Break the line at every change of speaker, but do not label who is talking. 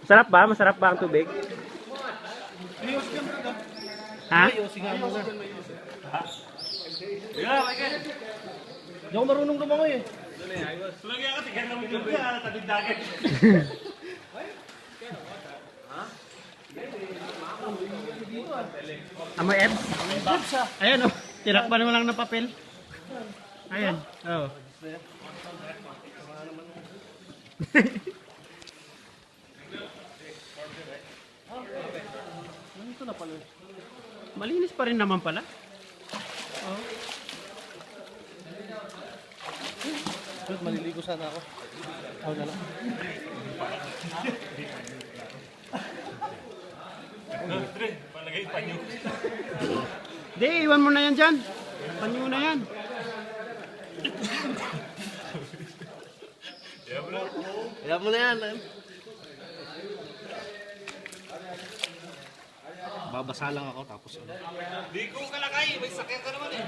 Masarap ba? Masarap ba ang tubig? Ha?
Hindi ako marunong lumangoy eh.
Amoy Ed? Ayan o. Tinakpan mo lang ng papel. Ayan. Oo.
Ito na pala.
Malinis pa rin naman pala. Oh.
Dude, maliligo sana ako. Ako na lang.
Palagay panyo.
Di, iwan mo na yan dyan. Panyo na yan.
Kaya mo na yan. Babasa lang ako tapos ano.
Di ko kalakay, may sakyan ka naman eh.